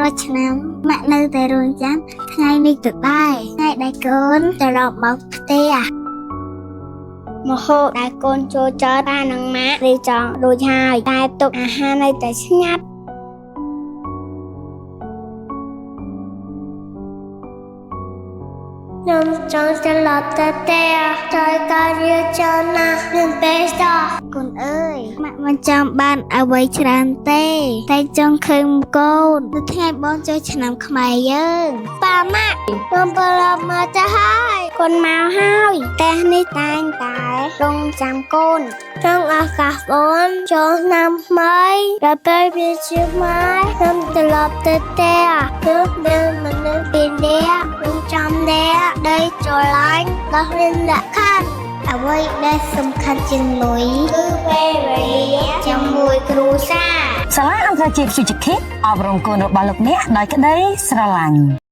រាល់ឆ្នាំម៉ាក់នៅតែរងចាំថ្ងៃនេះទៅដែរថ្ងៃដែលកូនត្រឡប់មកផ្ទះមហូបដែលកូនចូលចតប៉ានិងម៉ាក់រៀបចំរួចហើយតែទុកអាហារនៅតែស្ងាត់ខ្ញុំចង់ត្រឡប់ទៅផ្ទះត្រូវការរៀបចំណាស់នឹងពេលសោះកូនអើយម៉ាក់មិនចាំបានអ្វីច្រើនទេតែចង់ឃើញកូននៅថ្ងៃបងចូលឆ្នាំខ្មែរយើងប៉ាម៉ាក់ខ្ញុំប្រឡប់មកទៅហើយកូនមកហើយតែនេះតែងតែរងចាំកូនក្នុងឱកាសបងចូលឆ្នាំថ្មីដល់ពេលវាជាម៉ែខ្ញុំត្រឡប់ទៅផ្ទះគឺមានមនុស្សពីរនាក់រងចាំអ្នកដែលចូលឡាញ់ដល់មានលក្ខខណ្ឌអ្វីដែលសំខាន់ជាងលុយគឺពេលវេលាជាមួយគ្រួសារ សាលាអន្តរជាតិ Future Kids អប់រំកូនរបស់លោកអ្នកដោយក្តីស្រឡាញ់